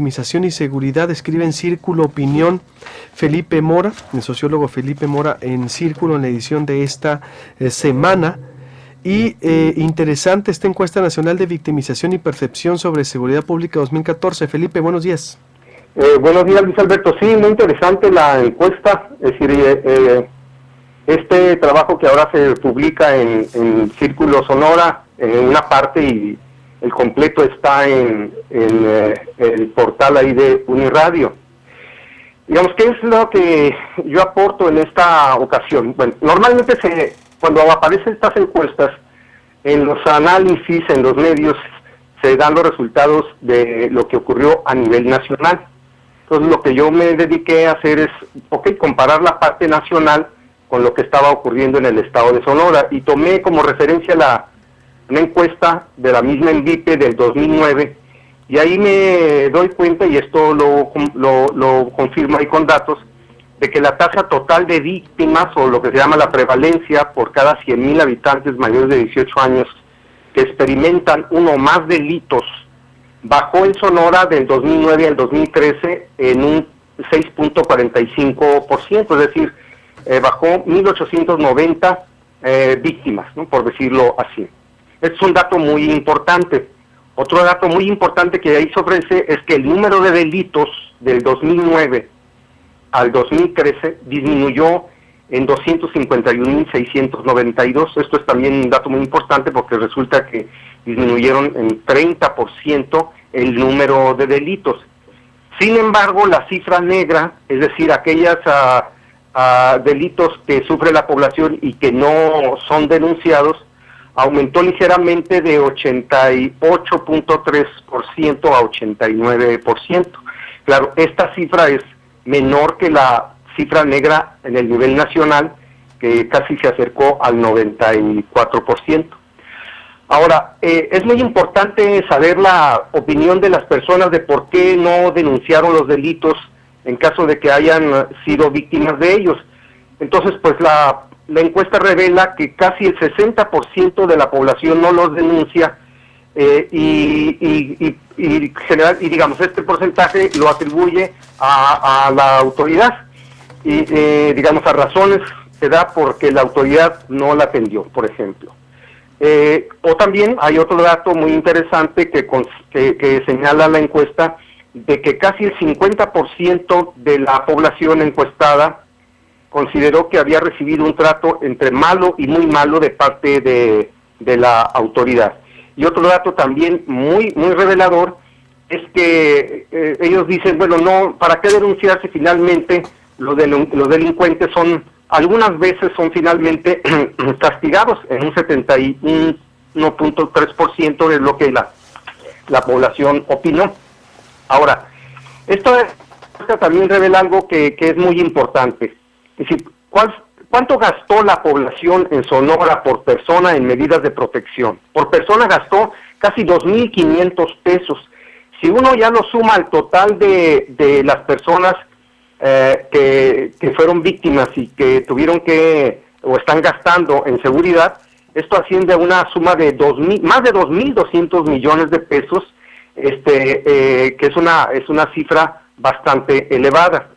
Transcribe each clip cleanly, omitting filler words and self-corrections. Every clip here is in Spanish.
Victimización y seguridad, escribe en Círculo Opinión Felipe Mora, el sociólogo Felipe Mora, en Círculo, en la edición de esta semana. Y interesante esta encuesta nacional de victimización y percepción sobre seguridad pública 2014. Felipe, buenos días. Buenos días, Luis Alberto. Sí, muy interesante la encuesta. Es decir, este trabajo que ahora se publica en Círculo Sonora, en una parte, y el completo está en el portal ahí de Uniradio. Digamos, ¿qué es lo que yo aporto en esta ocasión? Bueno, normalmente cuando aparecen estas encuestas, en los análisis, en los medios, se dan los resultados de lo que ocurrió a nivel nacional. Entonces, lo que yo me dediqué a hacer es, comparar la parte nacional con lo que estaba ocurriendo en el estado de Sonora, y tomé como referencia una encuesta de la misma ENVIPE del 2009, y ahí me doy cuenta, y esto lo confirmo ahí con datos, de que la tasa total de víctimas, o lo que se llama la prevalencia por cada 100,000 habitantes mayores de 18 años que experimentan uno o más delitos, bajó en Sonora del 2009 al 2013 en un 6.45%, es decir, bajó 1,890 víctimas, ¿no?, por decirlo así. Este es un dato muy importante. Otro dato muy importante que ahí se ofrece es que el número de delitos del 2009 al 2013 disminuyó en 251,692. Esto es también un dato muy importante porque resulta que disminuyeron en 30% el número de delitos. Sin embargo, la cifra negra, es decir, aquellos delitos que sufre la población y que no son denunciados, aumentó ligeramente de 88.3% a 89%. Claro, esta cifra es menor que la cifra negra en el nivel nacional, que casi se acercó al 94%. Ahora, es muy importante saber la opinión de las personas de por qué no denunciaron los delitos en caso de que hayan sido víctimas de ellos. Entonces, pues la encuesta revela que casi el 60% de la población no los denuncia, y digamos, este porcentaje lo atribuye a la autoridad, y digamos, a razones se da porque la autoridad no la atendió, por ejemplo. O también hay otro dato muy interesante que señala la encuesta, de que casi el 50% de la población encuestada consideró que había recibido un trato entre malo y muy malo de parte de la autoridad. Y otro dato también muy revelador es que ellos dicen, bueno, no, ¿para qué denunciar si finalmente los delincuentes algunas veces son finalmente castigados? En un 71.3% es lo que la población opinó. Ahora, esto también revela algo que es muy importante. Es decir, ¿cuánto gastó la población en Sonora por persona en medidas de protección? Por persona gastó casi 2,500 pesos. Si uno ya lo suma al total de las personas que fueron víctimas y que tuvieron o están gastando en seguridad, esto asciende a una suma de más de 2,200 millones de pesos, que es una cifra bastante elevada.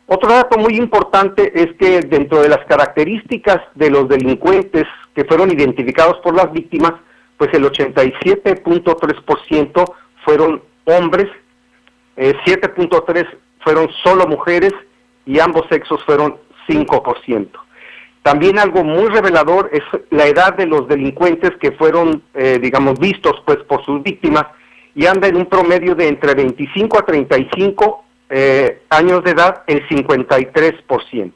Otro dato muy importante es que dentro de las características de los delincuentes que fueron identificados por las víctimas, pues el 87.3% fueron hombres, 7.3% fueron solo mujeres, y ambos sexos fueron 5%. También algo muy revelador es la edad de los delincuentes que fueron, vistos pues por sus víctimas, y anda en un promedio de entre 25 a 35 años de edad, el 53%.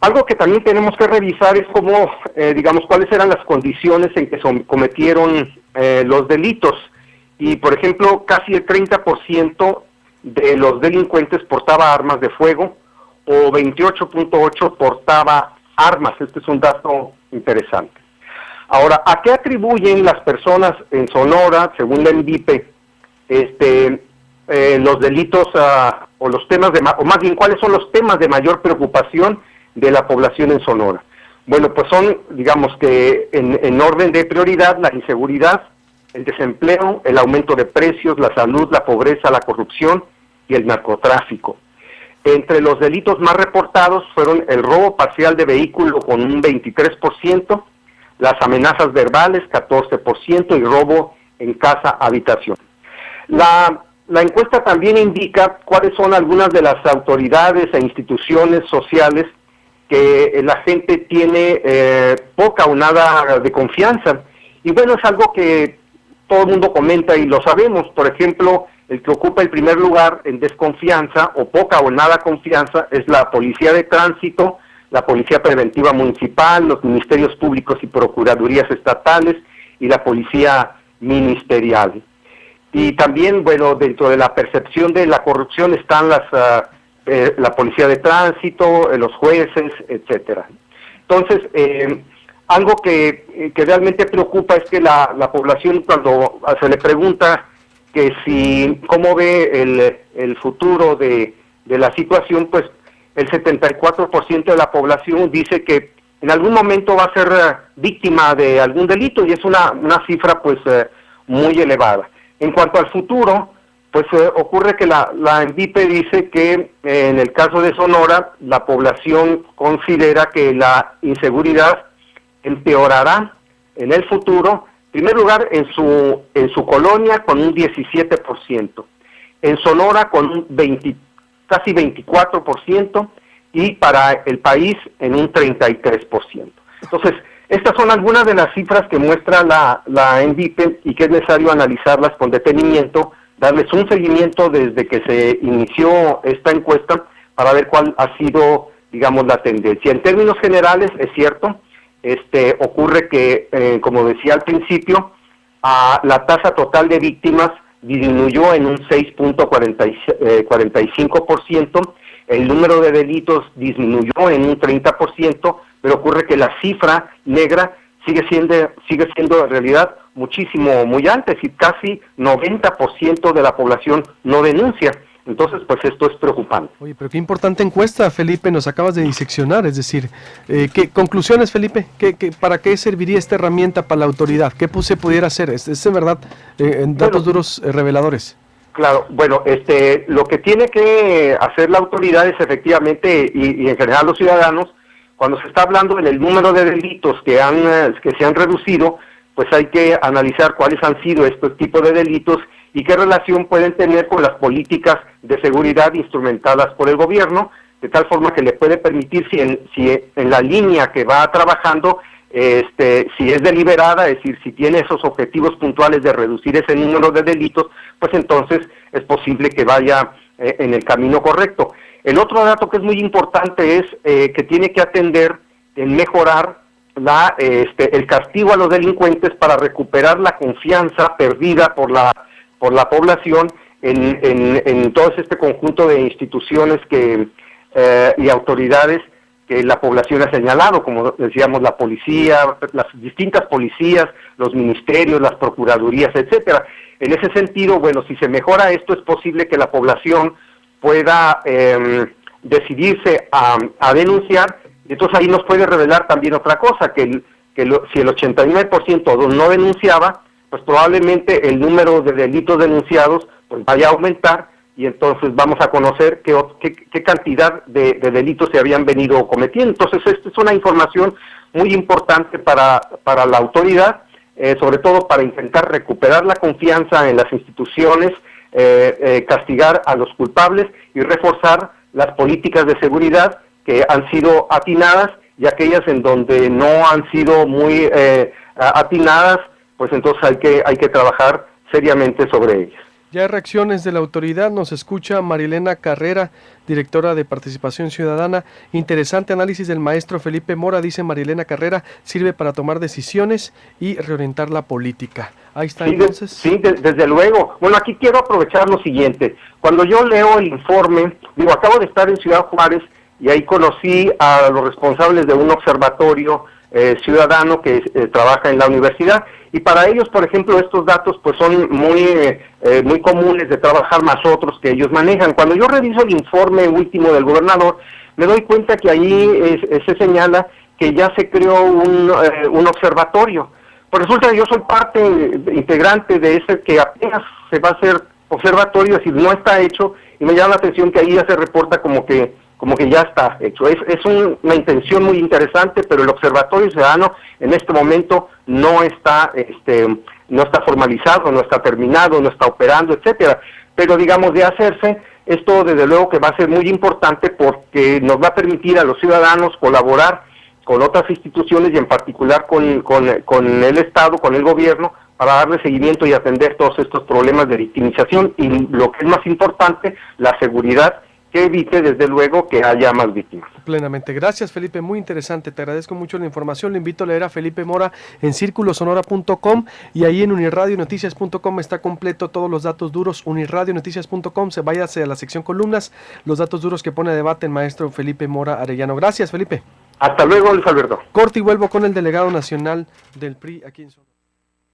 Algo que también tenemos que revisar es cómo, cuáles eran las condiciones en que cometieron los delitos. Y, por ejemplo, casi el 30% de los delincuentes portaba armas de fuego, o 28.8% portaba armas. Este es un dato interesante. Ahora, ¿a qué atribuyen las personas en Sonora, según la ENVIPE, los delitos o los temas o más bien, ¿cuáles son los temas de mayor preocupación de la población en Sonora? Bueno, pues son, digamos que en orden de prioridad, la inseguridad, el desempleo, el aumento de precios, la salud, la pobreza, la corrupción y el narcotráfico. Entre los delitos más reportados fueron el robo parcial de vehículo con un 23%, las amenazas verbales 14% y robo en casa habitación. La encuesta también indica cuáles son algunas de las autoridades e instituciones sociales que la gente tiene poca o nada de confianza. Y bueno, es algo que todo el mundo comenta y lo sabemos. Por ejemplo, el que ocupa el primer lugar en desconfianza o poca o nada confianza es la Policía de Tránsito, la Policía Preventiva Municipal, los Ministerios Públicos y Procuradurías Estatales y la Policía Ministerial. Y también, bueno, dentro de la percepción de la corrupción están la Policía de Tránsito, los jueces, etcétera. Entonces, algo que realmente preocupa es que la población, cuando se le pregunta que si cómo ve el futuro de la situación, pues el 74% de la población dice que en algún momento va a ser víctima de algún delito, y es una cifra pues muy elevada. En cuanto al futuro, pues ocurre que la ENVIPE dice que en el caso de Sonora, la población considera que la inseguridad empeorará en el futuro, en primer lugar en su colonia con un 17%, en Sonora con un casi 24%, y para el país en un 33%. Entonces, estas son algunas de las cifras que muestra la ENVIPE y que es necesario analizarlas con detenimiento, darles un seguimiento desde que se inició esta encuesta para ver cuál ha sido, digamos, la tendencia. En términos generales, es cierto, ocurre que, como decía al principio, la tasa total de víctimas disminuyó en un 6.45%, el número de delitos disminuyó en un 30%, pero ocurre que la cifra negra sigue siendo en realidad muy alta, es decir, casi 90% de la población no denuncia. Entonces, pues esto es preocupante. Oye, pero qué importante encuesta, Felipe, nos acabas de diseccionar, es decir, ¿qué conclusiones, Felipe? ¿Para qué serviría esta herramienta para la autoridad? ¿Qué se pudiera hacer? Es en verdad, en datos duros reveladores. Claro, bueno, lo que tiene que hacer la autoridad es efectivamente, y en general los ciudadanos, cuando se está hablando en el número de delitos que se han reducido, pues hay que analizar cuáles han sido estos tipos de delitos y qué relación pueden tener con las políticas de seguridad instrumentadas por el gobierno, de tal forma que le puede permitir, si en la línea que va trabajando, si es deliberada, es decir, si tiene esos objetivos puntuales de reducir ese número de delitos, pues entonces es posible que vaya en el camino correcto. El otro dato que es muy importante es que tiene que atender en mejorar el castigo a los delincuentes para recuperar la confianza perdida por la población en todo este conjunto de instituciones y autoridades que la población ha señalado, como decíamos, la policía, las distintas policías, los ministerios, las procuradurías, etcétera. En ese sentido, bueno, si se mejora esto, es posible que la población pueda decidirse a denunciar. Entonces ahí nos puede revelar también otra cosa, si el 89% no denunciaba, pues probablemente el número de delitos denunciados pues vaya a aumentar, y entonces vamos a conocer qué cantidad de delitos se habían venido cometiendo. Entonces esta es una información muy importante para la autoridad, sobre todo para intentar recuperar la confianza en las instituciones, castigar a los culpables y reforzar las políticas de seguridad que han sido atinadas, y aquellas en donde no han sido muy atinadas, pues entonces hay que trabajar seriamente sobre ellas. Ya hay reacciones de la autoridad, nos escucha Marilena Carrera, directora de Participación Ciudadana. Interesante análisis del maestro Felipe Mora, dice Marilena Carrera, sirve para tomar decisiones y reorientar la política. Ahí está, sí, entonces. Sí, desde luego. Bueno, aquí quiero aprovechar lo siguiente. Cuando yo leo el informe, acabo de estar en Ciudad Juárez y ahí conocí a los responsables de un observatorio ciudadano que trabaja en la universidad, y para ellos, por ejemplo, estos datos pues son muy comunes de trabajar, más otros que ellos manejan. Cuando yo reviso el informe último del gobernador, me doy cuenta que ahí se señala que ya se creó un observatorio. Pues resulta que yo soy parte integrante de ese que apenas se va a hacer observatorio, es decir, no está hecho, y me llama la atención que ahí ya se reporta como que ya está hecho. Es una intención muy interesante, pero el Observatorio Ciudadano en este momento no está formalizado, no está terminado, no está operando, etcétera. Pero digamos, de hacerse, esto desde luego que va a ser muy importante porque nos va a permitir a los ciudadanos colaborar con otras instituciones y en particular con el Estado, con el gobierno, para darle seguimiento y atender todos estos problemas de victimización y, lo que es más importante, la seguridad, que evite desde luego que haya más víctimas. Plenamente. Gracias, Felipe, muy interesante, te agradezco mucho la información. Le invito a leer a Felipe Mora en circulosonora.com y ahí en unirradionoticias.com está completo todos los datos duros. Unirradionoticias.com, váyase a la sección columnas, los datos duros que pone a debate el maestro Felipe Mora Arellano. Gracias, Felipe. Hasta luego, Luis Alberto. Corte y vuelvo con el delegado nacional del PRI aquí en Sonora.